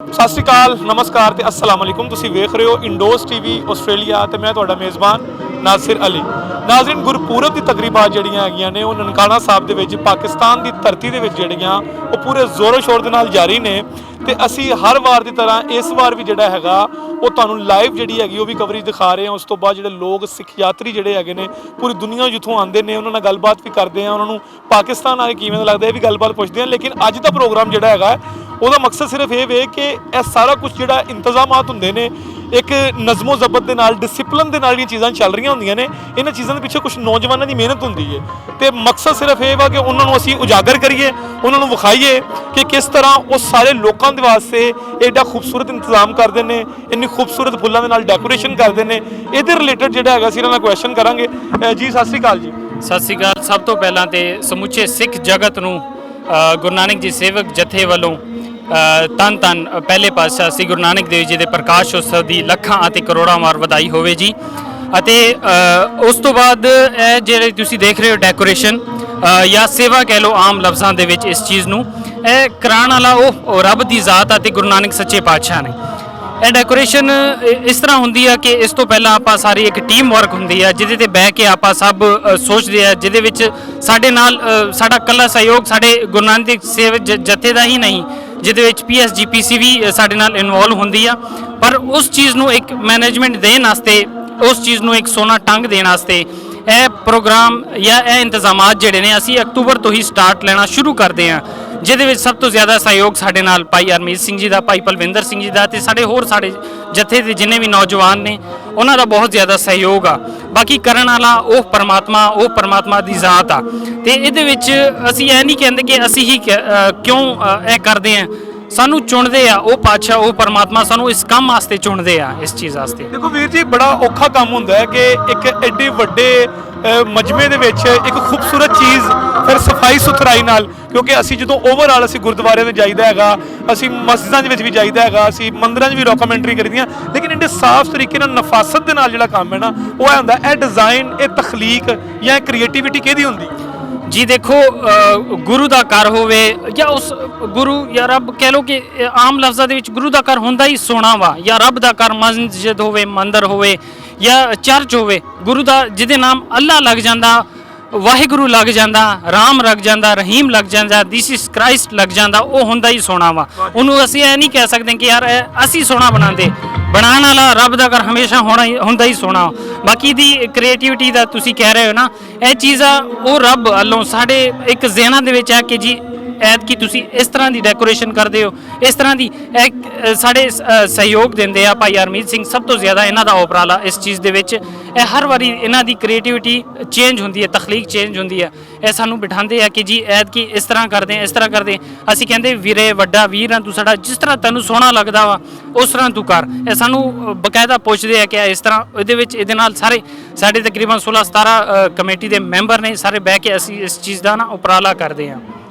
सत श्री अकाल, नमस्कार ते अस्सलाम वालेकुम। तुसीं वेख रहे हो इंडोज टीवी आस्ट्रेलिया ते मैं तुहाडा मेज़बान नासिर अली। नाज़रीन, गुरपुरब दी तकरीबात जिहड़ियां हैगियां ने ओह ननकाना साहब दे विच पाकिस्तान दी धरती दे विच जिहड़ियां ओह पूरे जोरों शोर दे नाल जारी ने ते असीं हर वार दी तरह इस वार भी जिहड़ा हैगा ਉਹ ਤੁਹਾਨੂੰ ਲਾਈਵ ਜਿਹੜੀ ਹੈਗੀ ਉਹ ਵੀ ਕਵਰੇਜ ਦਿਖਾ ਰਹੇ ਹਾਂ। ਉਸ ਤੋਂ ਬਾਅਦ ਜਿਹੜੇ ਲੋਕ ਸਿੱਖ ਯਾਤਰੀ ਜਿਹੜੇ ਹੈਗੇ ਨੇ ਪੂਰੀ ਦੁਨੀਆ ਜਿੱਥੋਂ ਆਉਂਦੇ ਨੇ ਉਹਨਾਂ ਨਾਲ ਗੱਲਬਾਤ ਵੀ ਕਰਦੇ ਹਾਂ, ਉਹਨਾਂ ਨੂੰ ਪਾਕਿਸਤਾਨ ਆ ਕੇ ਕਿਵੇਂ ਦਾ ਲੱਗਦਾ ਇਹ ਵੀ ਗੱਲਬਾਤ ਪੁੱਛਦੇ ਹਾਂ। ਲੇਕਿਨ ਅੱਜ ਦਾ ਪ੍ਰੋਗਰਾਮ ਜਿਹੜਾ ਹੈਗਾ ਉਹਦਾ ਮਕਸਦ ਸਿਰਫ ਇਹ ਵੇ ਕਿ ਇਹ ਸਾਰਾ ਕੁਝ ਜਿਹੜਾ ਇੰਤਜ਼ਾਮਾਤ ਹੁੰਦੇ ਨੇ ਇੱਕ ਨਜ਼ਮੋ ਜ਼ਬਤ ਦੇ ਨਾਲ, ਡਿਸਿਪਲਿਨ ਦੇ ਨਾਲ ਜਿਹੜੀਆਂ ਚੀਜ਼ਾਂ ਚੱਲ ਰਹੀਆਂ ਹੁੰਦੀਆਂ ਨੇ, ਇਹਨਾਂ ਚੀਜ਼ਾਂ ਦੇ ਪਿੱਛੇ ਕੁਝ ਨੌਜਵਾਨਾਂ ਦੀ ਮਿਹਨਤ ਹੁੰਦੀ ਹੈ ਤੇ ਮਕਸਦ ਸਿਰਫ ਇਹ ਵਾ ਕਿ ਉਹਨਾਂ ਨੂੰ ਅਸੀਂ ਉਜਾਗਰ ਕਰੀਏ, ਉਹਨਾਂ ਨੂੰ ਵਿਖਾਈਏ ਕਿ ਕਿਸ ਤਰ੍ਹਾਂ ਉਹ ਸਾਰੇ ਲੋਕਾਂ ਦੇ ਵਾਸਤੇ ਐਡਾ ਖੂਬਸੂਰਤ ਇੰਤਜ਼ਾਮ ਕਰਦੇ ਨੇ, ਇੰਨੀ ਖੂਬਸੂਰਤ ਫੁੱਲਾਂ ਦੇ ਨਾਲ ਡੈਕੋਰੇਸ਼ਨ ਕਰਦੇ ਨੇ। ਇਹਦੇ ਰਿਲੇਟਡ ਜਿਹੜਾ ਹੈਗਾ ਅਸੀਂ ਇਹਨਾਂ ਨਾਲ ਕੁਐਸਚਨ ਕਰਾਂਗੇ। ਜੀ ਸਤਿ ਸ਼੍ਰੀ ਅਕਾਲ ਜੀ। ਸਤਿ ਸ਼੍ਰੀ ਅਕਾਲ। ਸਭ ਤੋਂ ਪਹਿਲਾਂ ਤੇ ਸਮੁੱਚੇ ਸਿੱਖ ਜਗਤ ਨੂੰ ਗੁਰੂ ਨਾਨਕ ਜੀ ਸੇਵਕ ਜਥੇ ਵੱਲੋਂ ਤਨ ਪਹਿਲੇ ਪਾਤਸ਼ਾਹ ਸ੍ਰੀ ਗੁਰੂ ਨਾਨਕ ਦੇਵ ਜੀ ਦੇ ਪ੍ਰਕਾਸ਼ ਉਤਸਵ ਦੀ ਲੱਖਾਂ ਅਤੇ ਕਰੋੜਾਂ ਵਾਰ ਵਧਾਈ ਹੋਵੇ ਜੀ। ਅਤੇ ਉਸ ਤੋਂ ਬਾਅਦ ਇਹ ਜਿਹੜੇ ਤੁਸੀਂ ਦੇਖ ਰਹੇ ਹੋ ਡੈਕੋਰੇਸ਼ਨ ਜਾਂ ਸੇਵਾ ਕਹਿ ਲਓ ਆਮ ਲਫ਼ਜ਼ਾਂ ਦੇ ਵਿੱਚ, ਇਸ ਚੀਜ਼ ਨੂੰ ਇਹ ਕਰਾਉਣ ਵਾਲਾ ਉਹ ਰੱਬ ਦੀ ਜ਼ਾਤ ਅਤੇ ਗੁਰੂ ਨਾਨਕ ਸੱਚੇ ਪਾਤਸ਼ਾਹ ਨੇ। ਇਹ ਡੈਕੋਰੇਸ਼ਨ ਇਸ ਤਰ੍ਹਾਂ ਹੁੰਦੀ ਆ ਕਿ ਇਸ ਤੋਂ ਪਹਿਲਾਂ ਆਪਾਂ ਸਾਰੀ ਇੱਕ ਟੀਮ ਵਰਕ ਹੁੰਦੀ ਆ ਜਿਹਦੇ ਤੇ ਬਹਿ ਕੇ ਆਪਾਂ ਸਭ ਸੋਚਦੇ ਆ, ਜਿਹਦੇ ਵਿੱਚ ਸਾਡੇ ਨਾਲ ਸਾਡਾ ਇਕੱਲਾ ਸਹਿਯੋਗ ਸਾਡੇ ਗੁਰੂ ਨਾਨਕ ਸੇਵਕ ਜਥੇ ਦਾ ਹੀ ਨਹੀਂ, ਜਿਹਦੇ ਵਿੱਚ PSGPC ਵੀ ਸਾਡੇ ਨਾਲ ਇਨਵੋਲਵ ਹੁੰਦੀ ਆ। ਪਰ ਉਸ ਚੀਜ਼ ਨੂੰ ਇੱਕ ਮੈਨੇਜਮੈਂਟ ਦੇਣ ਵਾਸਤੇ, ਉਸ ਚੀਜ਼ ਨੂੰ ਇੱਕ ਸੋਨਾ ਟੰਗ ਦੇਣ ਵਾਸਤੇ ਇਹ ਪ੍ਰੋਗਰਾਮ ਜਾਂ ਇਹ ਇੰਤਜ਼ਾਮਾਤ ਜਿਹੜੇ ਨੇ ਅਸੀਂ ਅਕਤੂਬਰ ਤੋਂ ਹੀ ਸਟਾਰਟ ਲੈਣਾ ਸ਼ੁਰੂ ਕਰਦੇ ਹਾਂ, ਜਿਹਦੇ ਵਿੱਚ ਸਭ ਤੋਂ ਜ਼ਿਆਦਾ ਸਹਿਯੋਗ ਸਾਡੇ ਨਾਲ ਭਾਈ ਹਰਮੀਤ ਸਿੰਘ ਜੀ ਦਾ, ਭਾਈ ਪਲਵਿੰਦਰ ਸਿੰਘ ਜੀ ਦਾ ਤੇ ਸਾਡੇ ਜਥੇ ਦੇ ਜਿੰਨੇ ਵੀ ਨੌਜਵਾਨ ਨੇ ਉਹਨਾਂ ਦਾ ਬਹੁਤ ਜ਼ਿਆਦਾ ਸਹਿਯੋਗ ਆ। ਬਾਕੀ ਕਰਨ ਵਾਲਾ ਉਹ ਪਰਮਾਤਮਾ ਦੀ ਜ਼ਾਤ ਆ। ਤੇ ਇਹਦੇ ਵਿੱਚ ਅਸੀਂ ਇਹ ਨਹੀਂ ਕਹਿੰਦੇ ਕਿ ਅਸੀਂ ਹੀ ਕਿਉਂ ਇਹ ਕਰਦੇ ਹਾਂ, ਸਾਨੂੰ ਚੁਣਦੇ ਆ ਉਹ ਪਾਤਸ਼ਾਹ, ਉਹ ਪਰਮਾਤਮਾ ਸਾਨੂੰ ਇਸ ਕੰਮ ਵਾਸਤੇ ਚੁਣਦੇ ਆ, ਇਸ ਚੀਜ਼ ਵਾਸਤੇ। ਦੇਖੋ ਵੀਰ ਜੀ, ਬੜਾ ਔਖਾ ਕੰਮ ਹੁੰਦਾ ਹੈ ਕਿ ਇੱਕ ਐਡੇ ਵੱਡੇ ਮਜਮੇ ਦੇ ਵਿੱਚ ਇੱਕ ਖੂਬਸੂਰਤ ਚੀਜ਼ ਫਿਰ ਸਫਾਈ ਸੁਥਰਾਈ ਨਾਲ, ਕਿਉਂਕਿ ਅਸੀਂ ਜਦੋਂ ਓਵਰਆਲ ਅਸੀਂ ਗੁਰਦੁਆਰੇ ਵਿੱਚ ਜਾਈਦਾ ਹੈਗਾ, ਅਸੀਂ ਮਸਜਿਦਾਂ ਦੇ ਵਿੱਚ ਵੀ ਜਾਈਦਾ ਹੈਗਾ, ਅਸੀਂ ਮੰਦਿਰਾਂ 'ਚ ਵੀ ਡਾਕੂਮੈਂਟਰੀ ਕਰੀਦੀਆਂ, ਲੇਕਿਨ ਇੰਨੇ ਸਾਫ਼ ਤਰੀਕੇ ਨਾਲ ਨਫਾਸਤ ਦੇ ਨਾਲ ਜਿਹੜਾ ਕੰਮ ਹੈ ਨਾ ਉਹ ਇਹ ਹੁੰਦਾ। ਇਹ ਡਿਜ਼ਾਈਨ, ਇਹ ਤਖਲੀਕ ਜਾਂ ਇਹ ਕ੍ਰੀਏਟੀਵਿਟੀ ਕਿਹਦੀ ਹੁੰਦੀ ਜੀ? ਦੇਖੋ, ਗੁਰੂ ਦਾ ਘਰ ਹੋਵੇ ਜਾਂ ਉਸ ਗੁਰੂ ਜਾਂ ਰੱਬ ਕਹਿ ਲਓ ਕਿ ਆਮ ਲਫ਼ਜ਼ਾਂ ਦੇ ਵਿੱਚ ਗੁਰੂ ਦਾ ਘਰ ਹੁੰਦਾ ਹੀ ਸੋਹਣਾ ਵਾ, ਜਾਂ ਰੱਬ ਦਾ ਘਰ ਮਸਜਿਦ ਹੋਵੇ, ਮੰਦਰ ਹੋਵੇ ਜਾਂ ਚਰਚ ਹੋਵੇ, ਗੁਰੂ ਦਾ ਜਿਹਦੇ ਨਾਮ ਅੱਲਾ ਲੱਗ ਜਾਂਦਾ, ਵਾਹਿਗੁਰੂ ਲੱਗ ਜਾਂਦਾ, ਰਾਮ ਲੱਗ ਜਾਂਦਾ, ਰਹੀਮ ਲੱਗ ਜਾਂਦਾ, ਜੀਸਸ ਕ੍ਰਾਈਸਟ ਲੱਗ ਜਾਂਦਾ, ਉਹ ਹੁੰਦਾ ਹੀ ਸੋਹਣਾ ਵਾ। ਉਹਨੂੰ ਅਸੀਂ ਇਹ ਨਹੀਂ ਕਹਿ ਸਕਦੇ ਕਿ ਯਾਰ ਅਸੀਂ ਸੋਹਣਾ ਬਣਾਉਂਦੇ, ਬਣਾਉਣ ਵਾਲਾ ਰੱਬ ਦਾ ਘਰ ਹਮੇਸ਼ਾ ਹੁੰਦਾ ਹੀ ਸੋਹਣਾ। ਬਾਕੀ ਦੀ ਕ੍ਰੀਏਟੀਵਿਟੀ ਦਾ ਤੁਸੀਂ ਕਹਿ ਰਹੇ ਹੋ ਨਾ, ਇਹ ਚੀਜ਼ਾਂ ਉਹ ਰੱਬ ਵੱਲੋਂ ਸਾਡੇ ਇੱਕ ਜ਼ਿਹਨਾਂ ਦੇ ਵਿੱਚ ਹੈ ਕਿ ਜੀ ਐਤਕੀ ਤੁਸੀਂ ਇਸ ਤਰ੍ਹਾਂ ਦੀ ਡੈਕੋਰੇਸ਼ਨ ਕਰਦੇ ਹੋ, ਇਸ ਤਰ੍ਹਾਂ ਦੀ ਸਾਡੇ ਸਹਿਯੋਗ ਦਿੰਦੇ ਆ ਭਾਈ ਹਰਮੀਤ ਸਿੰਘ, ਸਭ ਤੋਂ ਜ਼ਿਆਦਾ ਇਹਨਾਂ ਦਾ ਉਪਰਾਲਾ ਇਸ ਚੀਜ਼ ਦੇ ਵਿੱਚ। ਇਹ ਹਰ ਵਾਰੀ ਇਹਨਾਂ ਦੀ ਕ੍ਰੀਏਟੀਵਿਟੀ ਚੇਂਜ ਹੁੰਦੀ ਹੈ, ਤਖਲੀਕ ਚੇਂਜ ਹੁੰਦੀ ਹੈ। ਇਹ ਸਾਨੂੰ ਬਿਠਾਉਂਦੇ ਆ ਕਿ ਜੀ ਐਤਕੀ ਇਸ ਤਰ੍ਹਾਂ ਕਰਦੇ, ਇਸ ਤਰ੍ਹਾਂ ਕਰਦੇ। ਅਸੀਂ ਕਹਿੰਦੇ ਵੀਰੇ ਵੱਡਾ ਵੀਰ ਆ ਤੂੰ ਸਾਡਾ, ਜਿਸ ਤਰ੍ਹਾਂ ਤੈਨੂੰ ਸੋਹਣਾ ਲੱਗਦਾ ਵਾ ਉਸ ਤਰ੍ਹਾਂ ਤੂੰ ਕਰ। ਇਹ ਸਾਨੂੰ ਬਕਾਇਦਾ ਪੁੱਛਦੇ ਆ ਕਿ ਇਸ ਤਰ੍ਹਾਂ ਇਹਦੇ ਵਿੱਚ, ਇਹਦੇ ਨਾਲ ਸਾਰੇ ਸਾਡੇ ਤਕਰੀਬਨ 16-17 ਕਮੇਟੀ ਦੇ ਮੈਂਬਰ ਨੇ, ਸਾਰੇ ਬਹਿ ਕੇ ਅਸੀਂ ਇਸ ਚੀਜ਼ ਦਾ ਨਾ ਉਪਰਾਲਾ ਕਰਦੇ ਹਾਂ।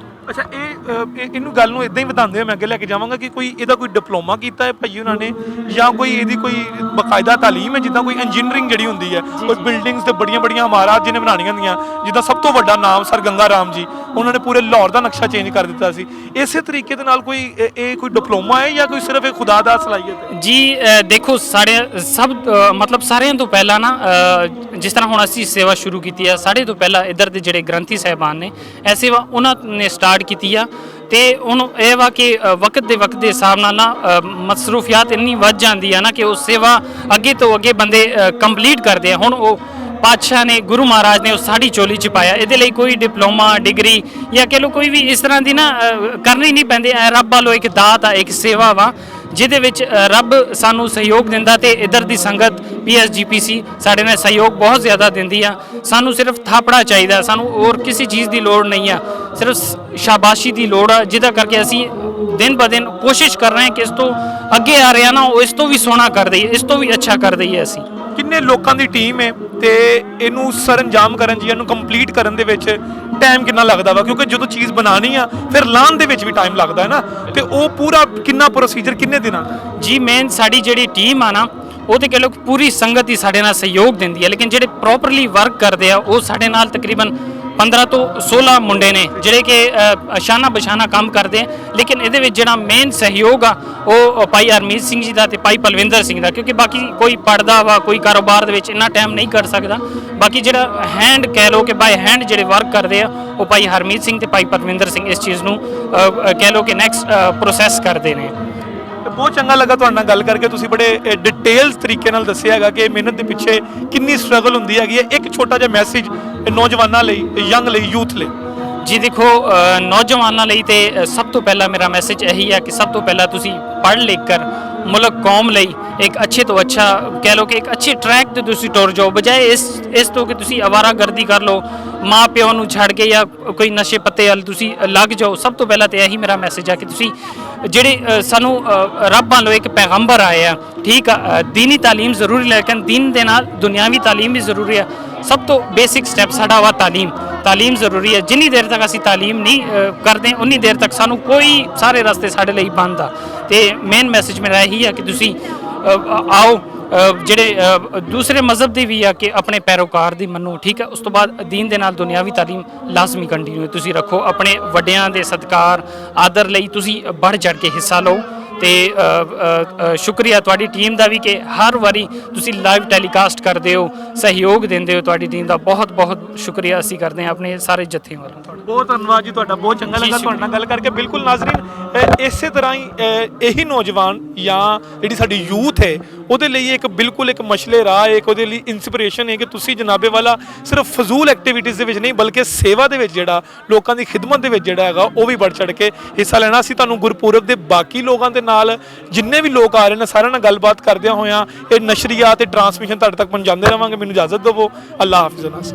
ਅੱਛਾ, ਇਹਨੂੰ ਗੱਲ ਨੂੰ ਇਦਾਂ ਹੀ ਵਧਾਉਂਦੇ ਹੋਏ ਮੈਂ ਅੱਗੇ ਲੈ ਕੇ ਜਾਵਾਂਗਾ ਕਿ ਕੋਈ ਇਹਦਾ ਕੋਈ ਡਿਪਲੋਮਾ ਕੀਤਾ ਹੈ ਭਾਈ ਉਹਨਾਂ ਨੇ, ਜਾਂ ਕੋਈ ਇਹਦੀ ਕੋਈ ਬਕਾਇਦਾ ਤਾਲੀਮ ਹੈ, ਜਿੱਦਾਂ ਕੋਈ ਇੰਜੀਨੀਅਰਿੰਗ ਜਿਹੜੀ ਹੁੰਦੀ ਹੈ, ਕੋਈ ਬਿਲਡਿੰਗਸ ਤੇ ਬੜੀਆਂ ਇਮਾਰਤਾਂ ਜਿਹਨੇ ਬਣਾਉਣੀਆਂ ਹੁੰਦੀਆਂ, ਜਿੱਦਾਂ ਸਭ ਤੋਂ ਵੱਡਾ ਨਾਮ ਸਰ ਗੰਗਾ ਰਾਮ ਜੀ, ਉਹਨਾਂ ਨੇ ਪੂਰੇ ਲਾਹੌਰ ਦਾ ਨਕਸ਼ਾ ਚੇਂਜ ਕਰ ਦਿੱਤਾ ਸੀ। ਇਸੇ ਤਰੀਕੇ ਦੇ ਨਾਲ ਕੋਈ ਇਹ ਕੋਈ ਡਿਪਲੋਮਾ ਹੈ ਜਾਂ ਕੋਈ ਸਿਰਫ ਇਹ ਖੁਦਾ ਦਾ ਸਲਾਹੀਅਤ ਹੈ? ਜੀ ਦੇਖੋ, ਮਤਲਬ ਸਾਰਿਆਂ ਤੋਂ ਪਹਿਲਾਂ ਨਾ, ਜਿਸ ਤਰ੍ਹਾਂ ਹੁਣ ਅਸੀਂ ਸੇਵਾ ਸ਼ੁਰੂ ਕੀਤੀ ਆ, ਸਾਡੇ ਤੋਂ ਪਹਿਲਾਂ ਇੱਧਰ ਦੇ ਜਿਹੜੇ ਗ੍ਰੰਥੀ ਸਾਹਿਬਾਨ ਨੇ ਇਹ ਸੇਵਾ ਉਹਨਾਂ ਨੇ ਸਟਾਰਟ ਕੀਤੀ ਆ। ਤੇ ਉਹਨੂੰ ਇਹ ਵਾ ਕਿ ਵਕਤ ਦੇ ਹਿਸਾਬ ਨਾਲ ਨਾ ਮਸਰੂਫੀਅਤ ਇੰਨੀ ਵੱਧ ਜਾਂਦੀ ਆ ਨਾ ਕਿ ਉਹ ਸੇਵਾ ਅੱਗੇ ਤੋਂ ਅੱਗੇ ਬੰਦੇ ਕੰਪਲੀਟ ਕਰਦੇ ਆ। ਹੁਣ ਉਹ ਪਾਤਸ਼ਾਹ ਨੇ, ਗੁਰੂ ਮਹਾਰਾਜ ਨੇ ਉਹ ਸਾਡੀ ਝੋਲੀ 'ਚ ਪਾਇਆ। ਇਹਦੇ ਲਈ ਕੋਈ ਡਿਪਲੋਮਾ, ਡਿਗਰੀ ਜਾਂ ਕਹਿ ਲਓ ਕੋਈ ਵੀ ਇਸ ਤਰ੍ਹਾਂ ਦੀ ਨਾ ਕਰਨੀ ਨਹੀਂ ਪੈਂਦੀ। ਰੱਬ ਵੱਲੋਂ ਇੱਕ ਦਾਤ ਆ, ਇੱਕ ਸੇਵਾ ਵਾ, ਜਿਹਦੇ ਵਿੱਚ ਰੱਬ ਸਾਨੂੰ ਸਹਿਯੋਗ ਦਿੰਦਾ ਤੇ ਇੱਧਰ ਦੀ ਸੰਗਤ PSGPC ਸਾਡੇ ਨਾਲ ਸਹਿਯੋਗ ਬਹੁਤ ਜ਼ਿਆਦਾ ਦਿੰਦੀ ਆ। ਸਾਨੂੰ ਸਿਰਫ ਥਾਪੜਾ ਚਾਹੀਦਾ, ਸਾਨੂੰ ਹੋਰ ਕਿਸੇ ਚੀਜ਼ ਦੀ ਲੋੜ ਨਹੀਂ ਆ, ਸਿਰਫ ਸ਼ਾਬਾਸ਼ੀ ਦੀ ਲੋੜ ਆ, ਜਿਹਦਾ ਕਰਕੇ ਅਸੀਂ ਦਿਨ ਬ ਦਿਨ ਕੋਸ਼ਿਸ਼ ਕਰ ਰਹੇ ਹਾਂ ਕਿ ਇਸ ਤੋਂ ਅੱਗੇ ਆ ਰਿਹਾ ਨਾ ਉਹ ਇਸ ਤੋਂ ਵੀ ਸੋਹਣਾ ਕਰ ਦਈਏ, ਇਸ ਤੋਂ ਵੀ ਅੱਛਾ ਕਰ ਦਈਏ। ਅਸੀਂ ਕਿੰਨੇ ਲੋਕਾਂ ਦੀ ਟੀਮ ਹੈ ਤੇ ਇਹਨੂੰ ਸਰੰਜਾਮ ਕਰਨ ਜੀ, ਇਹਨੂੰ ਕੰਪਲੀਟ ਕਰਨ ਦੇ ਵਿੱਚ ਟਾਈਮ ਕਿੰਨਾ ਲੱਗਦਾ ਵਾ? ਕਿਉਂਕਿ ਜਦੋਂ ਚੀਜ਼ ਬਣਾਉਣੀ ਆ ਫਿਰ ਲਾਉਣ ਦੇ ਵਿੱਚ ਵੀ ਟਾਈਮ ਲੱਗਦਾ ਹੈ ਨਾ, ਤੇ ਉਹ ਪੂਰਾ ਕਿੰਨਾ ਪ੍ਰੋਸੀਜਰ ਕਿੰਨੇ ਦਿਨਾਂ ਜੀ? ਮੇਨ ਸਾਡੀ ਜਿਹੜੀ ਟੀਮ ਆ ਨਾ ਉਹ ਤੇ ਕਹ ਲਓ ਪੂਰੀ ਸੰਗਤ ਹੀ ਸਾਡੇ ਨਾਲ ਸਹਿਯੋਗ ਦਿੰਦੀ ਹੈ, ਲੇਕਿਨ ਜਿਹੜੇ ਪ੍ਰੋਪਰਲੀ ਵਰਕ ਕਰਦੇ ਆ ਉਹ ਸਾਡੇ ਨਾਲ ਤਕਰੀਬਨ 15 ਤੋਂ 16 ਮੁੰਡੇ ਨੇ ਜਿਹੜੇ ਕਿ ਸ਼ਾਨਾ ਬਸ਼ਾਨਾ ਕੰਮ ਕਰਦੇ ਆ, ਲੇਕਿਨ ਇਹਦੇ ਵਿੱਚ ਜਿਹੜਾ ਮੇਨ ਸਹਿਯੋਗ ਆ ਉਹ ਭਾਈ ਹਰਮੀਤ ਸਿੰਘ ਜੀ ਦਾ ਤੇ ਭਾਈ ਪਲਵਿੰਦਰ ਸਿੰਘ ਦਾ, ਕਿਉਂਕਿ ਬਾਕੀ ਕੋਈ ਪੜਦਾ ਵਾ, ਕੋਈ ਕਾਰੋਬਾਰ ਦੇ ਵਿੱਚ ਇੰਨਾ ਟਾਈਮ ਨਹੀਂ ਕੱਢ ਸਕਦਾ। ਬਾਕੀ ਜਿਹੜਾ ਹੈਂਡ ਕਹਿ ਲਓ ਕਿ ਬਾਈ ਹੈਂਡ ਜਿਹੜੇ ਵਰਕ ਕਰਦੇ ਆ ਉਹ ਭਾਈ ਹਰਮੀਤ ਸਿੰਘ ਤੇ ਭਾਈ ਪਲਵਿੰਦਰ ਸਿੰਘ ਇਸ ਚੀਜ਼ ਨੂੰ ਕਹਿ ਲਓ ਕਿ ਨੈਕਸਟ ਪ੍ਰੋਸੈਸ ਕਰਦੇ ਨੇ। ਬਹੁਤ ਚੰਗਾ ਲੱਗਾ ਤੁਹਾਡੇ ਨਾਲ ਗੱਲ ਕਰਕੇ। ਤੁਸੀਂ ਬੜੇ ਡਿਟੇਲਸ ਤਰੀਕੇ ਨਾਲ ਦੱਸਿਆ ਹੈਗਾ ਕਿ ਮਿਹਨਤ ਦੇ ਪਿੱਛੇ ਕਿੰਨੀ ਸਟਰਗਲ ਹੁੰਦੀ ਹੈਗੀ ਹੈ। ਇੱਕ ਛੋਟਾ ਜਿਹਾ ਮੈਸੇਜ ਨੌਜਵਾਨਾਂ ਲਈ, ਯੰਗ ਲਈ, ਯੂਥ ਲਈ। ਜੀ ਦੇਖੋ, ਨੌਜਵਾਨਾਂ ਲਈ ਤੇ ਸਭ ਤੋਂ ਪਹਿਲਾਂ ਮੇਰਾ ਮੈਸੇਜ ਇਹੀ ਹੈ ਕਿ ਸਭ ਤੋਂ ਪਹਿਲਾਂ ਤੁਸੀਂ ਪੜ੍ਹ ਲਿਖ ਕਰ ਮੁਲਕ ਕੌਮ ਲਈ ਇੱਕ ਅੱਛੇ ਤੋਂ ਅੱਛਾ ਕਹਿ ਲਓ ਕਿ ਇੱਕ ਅੱਛੇ ਟਰੈਕ ਤੇ ਤੁਸੀਂ ਟੁਰ ਜਾਓ, ਬਜਾਏ ਇਸ ਤੋਂ ਕਿ ਤੁਸੀਂ ਅਵਾਰਾਗਰਦੀ ਕਰ ਲਓ, ਮਾਂ ਪਿਓ ਨੂੰ ਛੱਡ ਕੇ ਜਾਂ ਕੋਈ ਨਸ਼ੇ ਪੱਤੇ ਵੱਲ ਤੁਸੀਂ ਲੱਗ ਜਾਓ। ਸਭ ਤੋਂ ਪਹਿਲਾਂ ਤੇ ਇਹੀ ਮੇਰਾ ਮੈਸੇਜ ਹੈ ਕਿ ਤੁਸੀਂ ਜਿਹੜੇ ਸਾਨੂੰ ਰੱਬ ਵੱਲੋਂ ਇੱਕ ਪੈਗੰਬਰ ਆਏ ਆ, ਠੀਕ ਆ, ਦੀਨੀ ਤਾਲੀਮ ਜ਼ਰੂਰੀ, ਲੇਕਿਨ ਦੀਨ ਦੇ ਨਾਲ ਦੁਨਿਆਵੀ ਤਾਲੀਮ ਵੀ ਜ਼ਰੂਰੀ ਆ। ਸਭ ਤੋਂ ਬੇਸਿਕ ਸਟੈਪ ਸਾਡਾ ਵਾ ਤਾਲੀਮ ਜ਼ਰੂਰੀ ਹੈ। ਜਿੰਨੀ ਦੇਰ ਤੱਕ ਅਸੀਂ ਤਾਲੀਮ ਨਹੀਂ ਕਰਦੇ ਉਨੀ ਦੇਰ ਤੱਕ ਸਾਨੂੰ ਕੋਈ ਸਾਰੇ ਰਸਤੇ ਸਾਡੇ ਲਈ ਬੰਦ ਆ। ਤੇ ਮੇਨ ਮੈਸੇਜ ਮੇਰਾ ਇਹੀ ਹੈ ਕਿ ਤੁਸੀਂ ਆਓ, ਜਿਹੜੇ ਦੂਸਰੇ ਮਜ਼ਹਬ ਦੇ ਵੀ ਆ ਕਿ ਆਪਣੇ ਪੈਰੋਕਾਰ ਦੀ ਮੰਨੋ, ਠੀਕ ਹੈ। ਉਸ ਤੋਂ ਬਾਅਦ ਦੀਨ ਦੇ ਨਾਲ ਦੁਨਿਆਵੀ ਤਾਲੀਮ ਲਾਜ਼ਮੀ ਕੰਟੀਨਿਊ ਤੁਸੀਂ ਰੱਖੋ। ਆਪਣੇ ਵੱਡਿਆਂ ਦੇ ਸਤਿਕਾਰ ਆਦਰ ਲਈ ਤੁਸੀਂ ਵੱਧ ਚੜ੍ਹ ਕੇ ਹਿੱਸਾ ਲਓ। ਤੇ ਸ਼ੁਕਰੀਆ ਤੁਹਾਡੀ ਟੀਮ ਦਾ ਵੀ ਕਿ ਹਰ ਵਾਰੀ ਤੁਸੀਂ ਲਾਈਵ ਟੈਲੀਕਾਸਟ ਕਰਦੇ ਹੋ, ਸਹਿਯੋਗ ਦਿੰਦੇ ਹੋ। ਤੁਹਾਡੀ ਟੀਮ ਦਾ ਬਹੁਤ ਬਹੁਤ ਸ਼ੁਕਰੀਆ ਅਸੀਂ ਕਰਦੇ ਹਾਂ ਆਪਣੇ ਸਾਰੇ ਜੱਥੇ ਵੱਲੋਂ। ਤੁਹਾਡਾ ਬਹੁਤ ਧੰਨਵਾਦ ਜੀ ਤੁਹਾਡਾ, ਬਹੁਤ ਚੰਗਾ ਲੱਗਾ ਤੁਹਾਡੇ ਨਾਲ ਗੱਲ ਕਰਕੇ। ਬਿਲਕੁਲ ਨਾਜ਼ਰੀਨ, ਇਸੇ ਤਰ੍ਹਾਂ ਹੀ ਇਹੀ ਨੌਜਵਾਨ ਜਾਂ ਜਿਹੜੀ ਸਾਡੀ ਯੂਥ ਹੈ ਉਹਦੇ ਲਈ ਇੱਕ ਬਿਲਕੁਲ ਇੱਕ ਮਸ਼ਲੇ ਰਾਹ ਹੈ, ਇੱਕ ਉਹਦੇ ਲਈ ਇਨਸਪੀਰੇਸ਼ਨ ਹੈ ਕਿ ਤੁਸੀਂ ਜਨਾਬੇ ਵਾਲਾ ਸਿਰਫ ਫਜ਼ੂਲ ਐਕਟੀਵਿਟੀਜ਼ ਦੇ ਵਿੱਚ ਨਹੀਂ ਬਲਕਿ ਸੇਵਾ ਦੇ ਵਿੱਚ ਜਿਹੜਾ ਲੋਕਾਂ ਦੀ ਖਿਦਮਤ ਦੇ ਵਿੱਚ ਜਿਹੜਾ ਹੈਗਾ ਉਹ ਵੀ ਵੱਧ ਚੜ੍ਹ ਕੇ ਹਿੱਸਾ ਲੈਣਾ। ਅਸੀਂ ਤੁਹਾਨੂੰ ਗੁਰਪੁਰਬ ਦੇ ਬਾਕੀ ਲੋਕਾਂ ਦੇ ਨਾਲ ਜਿੰਨੇ ਵੀ ਲੋਕ ਆ ਰਹੇ ਨੇ ਸਾਰਿਆਂ ਨਾਲ ਗੱਲਬਾਤ ਕਰਦਿਆਂ ਹੋਇਆਂ ਇਹ ਨਸ਼ਰੀਆ ਤੇ ਟਰਾਂਸਮਿਸ਼ਨ ਤੁਹਾਡੇ ਤੱਕ ਪਹੁੰਚਾਉਂਦੇ ਰਹਾਂਗੇ। ਮੈਨੂੰ ਇਜਾਜ਼ਤ ਦਿਵੋ। ਅੱਲਾਹ ਹਾਫਿਜ਼।